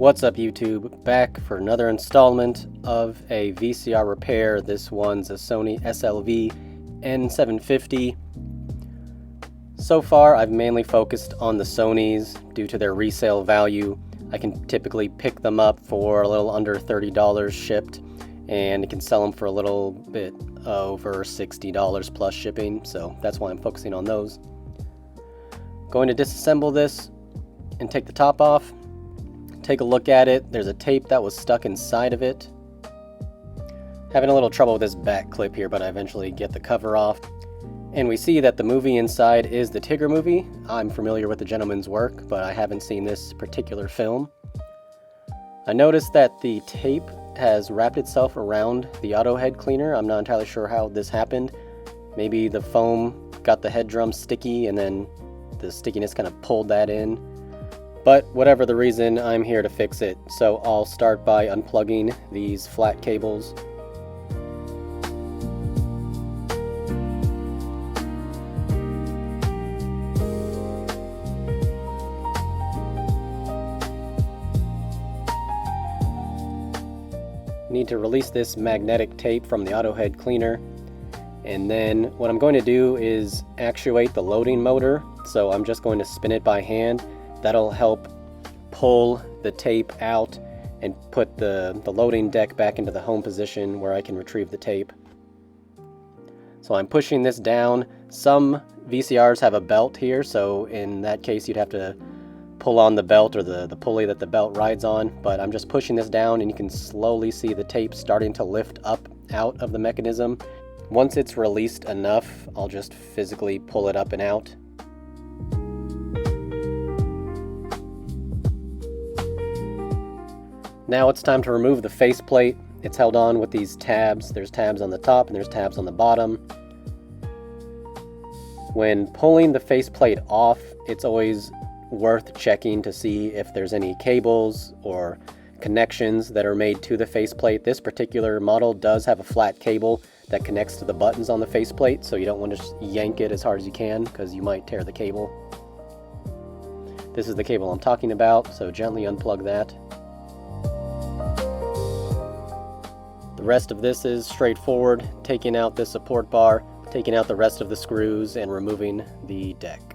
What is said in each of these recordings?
What's up YouTube? Back for another installment of a VCR repair. This one's a Sony SLV-N750. So far I've mainly focused on the Sonys due to their resale value. I can typically pick them up for a little under $30 shipped, and you can sell them for a little bit over $60 plus shipping, so that's why I'm focusing on those. Going to disassemble this and take the top off. Take a look at it. There's a tape that was stuck inside of it. Having a little trouble with this back clip here, but I eventually get the cover off. And we see that the movie inside is the Tigger movie. I'm familiar with the gentleman's work, but I haven't seen this particular film. I noticed that the tape has wrapped itself around the auto head cleaner. I'm not entirely sure how this happened. Maybe the foam got the head drum sticky and then the stickiness kind of pulled that in. But whatever the reason, I'm here to fix it. So I'll start by unplugging these flat cables. Need to release this magnetic tape from the auto head cleaner, and then what I'm going to do is actuate the loading motor. So I'm just going to spin it by hand. That'll help pull the tape out and put the loading deck back into the home position where I can retrieve the tape. So I'm pushing this down. Some VCRs have a belt here, so in that case you'd have to pull on the belt or the pulley that the belt rides on, but I'm just pushing this down and you can slowly see the tape starting to lift up out of the mechanism. Once it's released enough, I'll just physically pull it up and out. Now it's time to remove the faceplate. It's held on with these tabs. There's tabs on the top and there's tabs on the bottom. When pulling the faceplate off, it's always worth checking to see if there's any cables or connections that are made to the faceplate. This particular model does have a flat cable that connects to the buttons on the faceplate, so you don't want to just yank it as hard as you can because you might tear the cable. This is the cable I'm talking about, so gently unplug that. The rest of this is straightforward, taking out this support bar, taking out the rest of the screws, and removing the deck.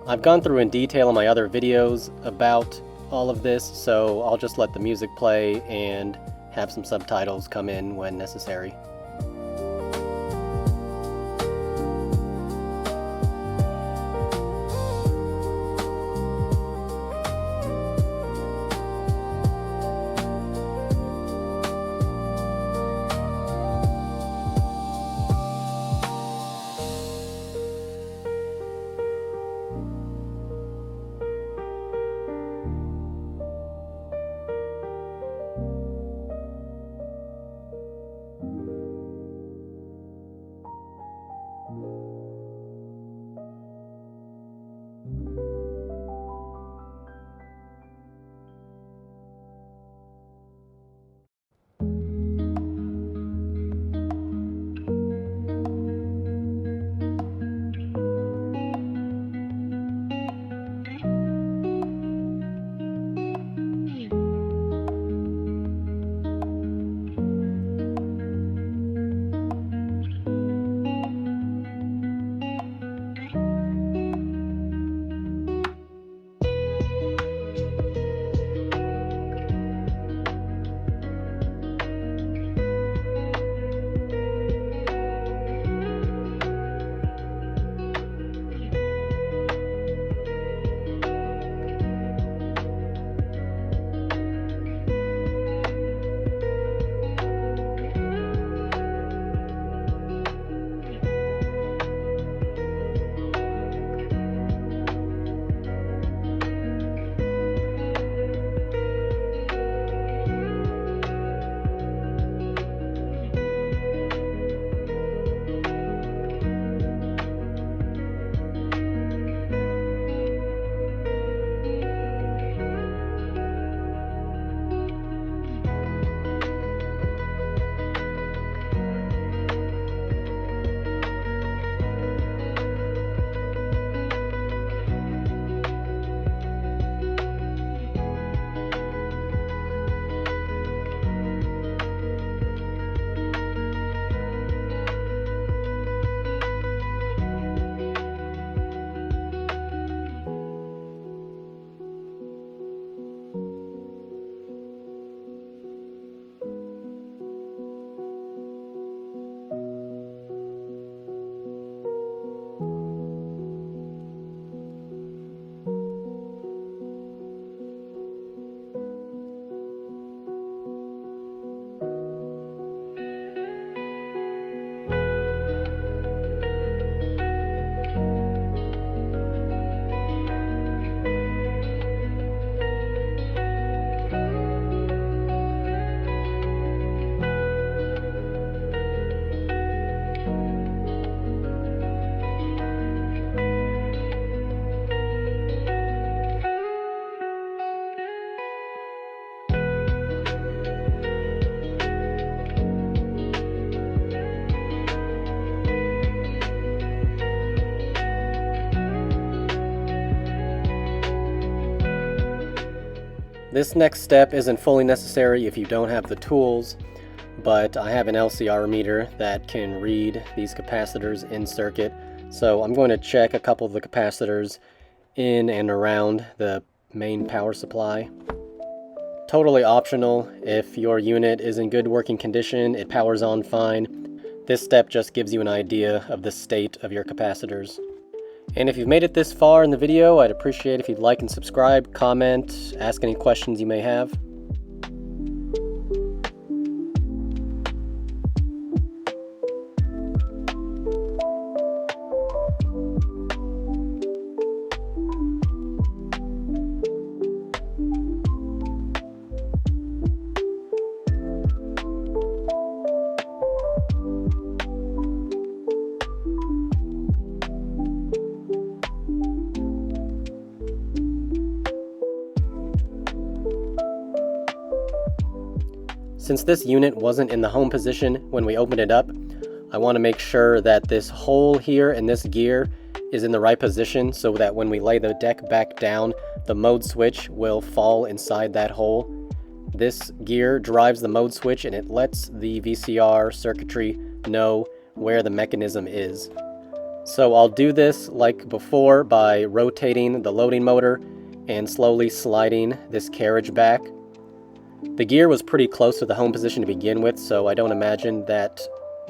I've gone through in detail in my other videos about all of this, so I'll just let the music play and have some subtitles come in when necessary. This next step isn't fully necessary if you don't have the tools, but I have an LCR meter that can read these capacitors in circuit, so I'm going to check a couple of the capacitors in and around the main power supply. Totally optional. If your unit is in good working condition, it powers on fine. This step just gives you an idea of the state of your capacitors. And if you've made it this far in the video, I'd appreciate if you'd like and subscribe, comment, ask any questions you may have. Since this unit wasn't in the home position when we opened it up, I want to make sure that this hole here in this gear is in the right position so that when we lay the deck back down, the mode switch will fall inside that hole. This gear drives the mode switch and it lets the VCR circuitry know where the mechanism is. So I'll do this like before by rotating the loading motor and slowly sliding this carriage back. The gear was pretty close to the home position to begin with, so I don't imagine that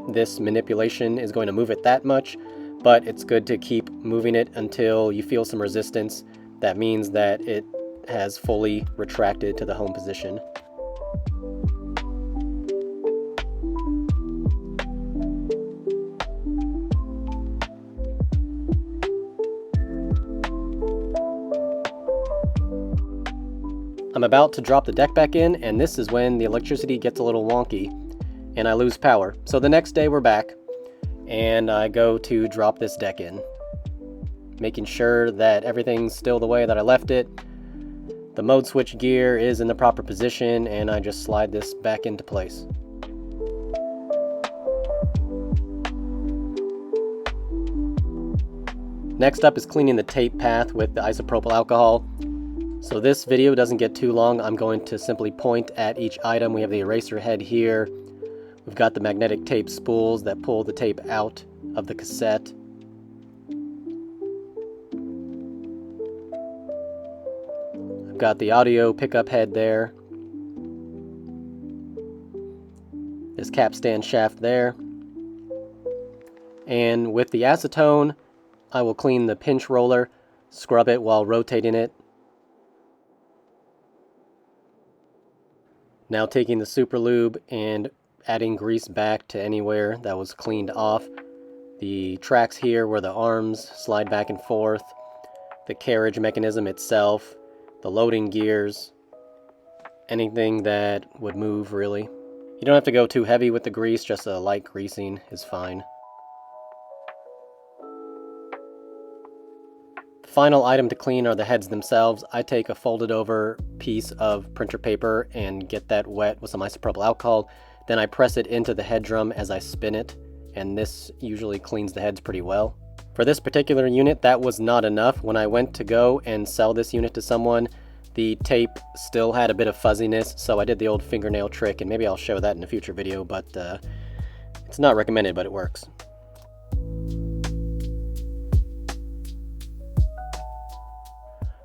this manipulation is going to move it that much, but it's good to keep moving it until you feel some resistance. That means that it has fully retracted to the home position. I'm about to drop the deck back in, and this is when the electricity gets a little wonky and I lose power. So the next day we're back and I go to drop this deck in, making sure that everything's still the way that I left it. The mode switch gear is in the proper position, and I just slide this back into place. Next up is cleaning the tape path with the isopropyl alcohol. So this video doesn't get too long. I'm going to simply point at each item. We have the eraser head here. We've got the magnetic tape spools that pull the tape out of the cassette. I've got the audio pickup head there. This capstan shaft there. And with the acetone, I will clean the pinch roller, scrub it while rotating it. Now taking the super lube and adding grease back to anywhere that was cleaned off. The tracks here where the arms slide back and forth, the carriage mechanism itself, the loading gears, anything that would move really. You don't have to go too heavy with the grease, just a light greasing is fine. The final item to clean are the heads themselves. I take a folded over piece of printer paper and get that wet with some isopropyl alcohol. Then I press it into the head drum as I spin it, and this usually cleans the heads pretty well. For this particular unit, that was not enough. When I went to go and sell this unit to someone, the tape still had a bit of fuzziness, so I did the old fingernail trick, and maybe I'll show that in a future video, but it's not recommended, but it works.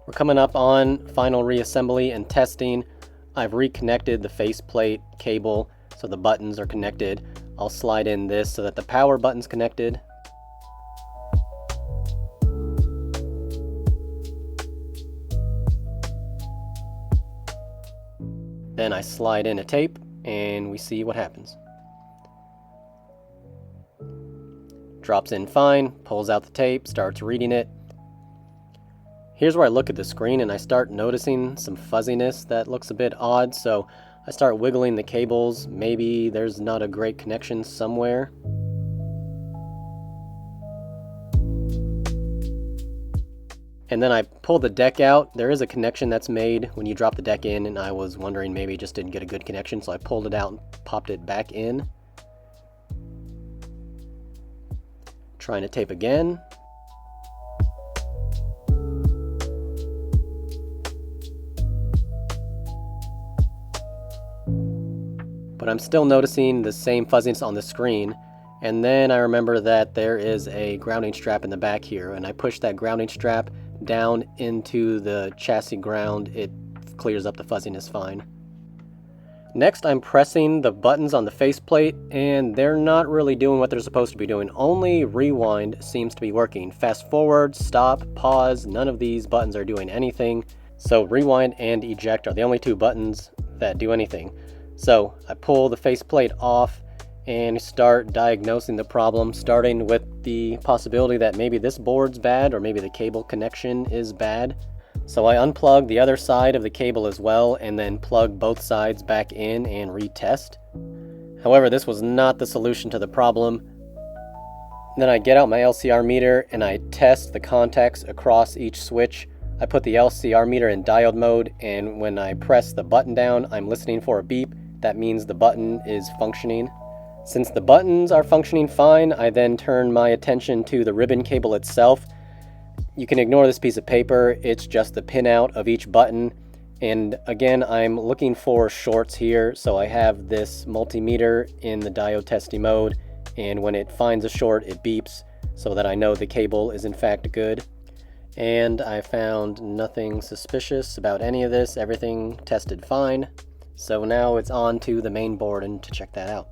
We're coming up on final reassembly and testing. I've reconnected the faceplate cable so the buttons are connected. I'll slide in this so that the power button's connected. Then I slide in a tape and we see what happens. Drops in fine, pulls out the tape, starts reading it. Here's where I look at the screen and I start noticing some fuzziness that looks a bit odd, so I start wiggling the cables. Maybe there's not a great connection somewhere. And then I pull the deck out. There is a connection that's made when you drop the deck in, and I was wondering maybe it just didn't get a good connection, so I pulled it out and popped it back in. Trying to tape again. but I'm still noticing the same fuzziness on the screen. And then I remember that there is a grounding strap in the back here, and I push that grounding strap down into the chassis ground. It clears up the fuzziness fine. Next, I'm pressing the buttons on the faceplate, and they're not really doing what they're supposed to be doing. Only rewind seems to be working. Fast forward, stop, pause, none of these buttons are doing anything. So rewind and eject are the only two buttons that do anything. So I pull the faceplate off and start diagnosing the problem, starting with the possibility that maybe this board's bad or maybe the cable connection is bad. So I unplug the other side of the cable as well and then plug both sides back in and retest. However, this was not the solution to the problem. Then I get out my LCR meter and I test the contacts across each switch. I put the LCR meter in diode mode, and when I press the button down, I'm listening for a beep. That means the button is functioning. Since the buttons are functioning fine, I then turn my attention to the ribbon cable itself. You can ignore this piece of paper, it's just the pinout of each button. And again, I'm looking for shorts here, so I have this multimeter in the diode testing mode, and when it finds a short, it beeps so that I know the cable is in fact good. And I found nothing suspicious about any of this, everything tested fine. So now it's on to the main board and to check that out.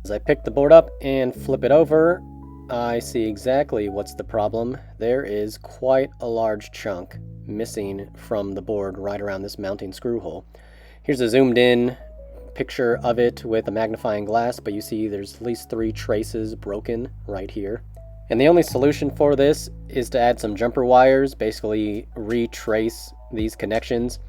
As I pick the board up and flip it over, I see exactly what's the problem. There is quite a large chunk missing from the board right around this mounting screw hole. Here's a zoomed in picture of it with a magnifying glass, but you see there's at least 3 traces broken right here. And the only solution for this is to add some jumper wires, basically retrace these connections.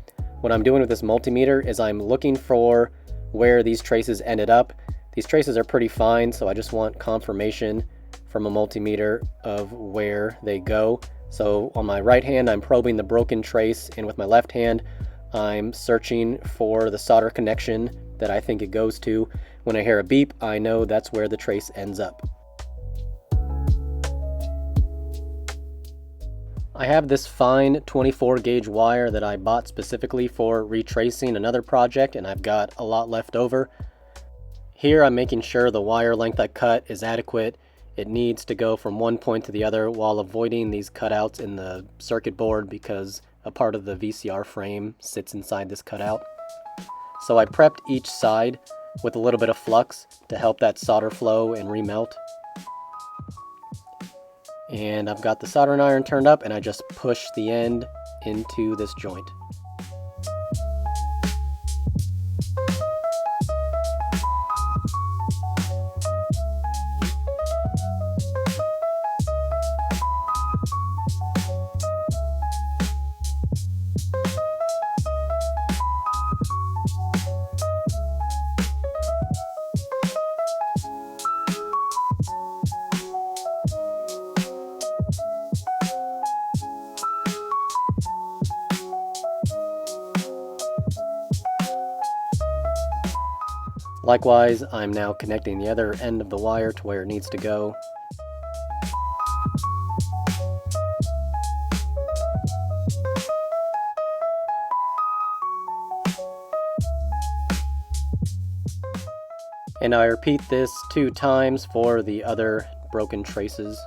What I'm doing with this multimeter is I'm looking for where these traces ended up. These traces are pretty fine, so I just want confirmation from a multimeter of where they go. So on my right hand, I'm probing the broken trace, and with my left hand, I'm searching for the solder connection that I think it goes to. When I hear a beep, I know that's where the trace ends up. I have this fine 24 gauge wire that I bought specifically for retracing another project, and I've got a lot left over. Here I'm making sure the wire length I cut is adequate. It needs to go from one point to the other while avoiding these cutouts in the circuit board because a part of the VCR frame sits inside this cutout. So I prepped each side with a little bit of flux to help that solder flow and remelt. And I've got the soldering iron turned up, and I just push the end into this joint. Likewise, I'm now connecting the other end of the wire to where it needs to go. And I repeat this 2 times for the other broken traces.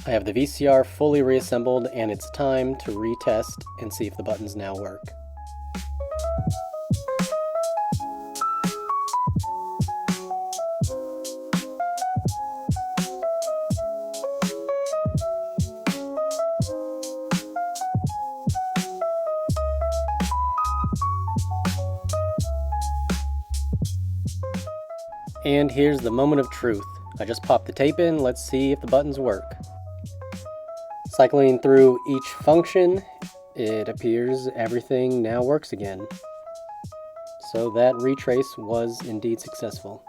I have the VCR fully reassembled, and it's time to retest and see if the buttons now work. And here's the moment of truth. I just popped the tape in, let's see if the buttons work. Cycling through each function, it appears everything now works again. So that retrace was indeed successful.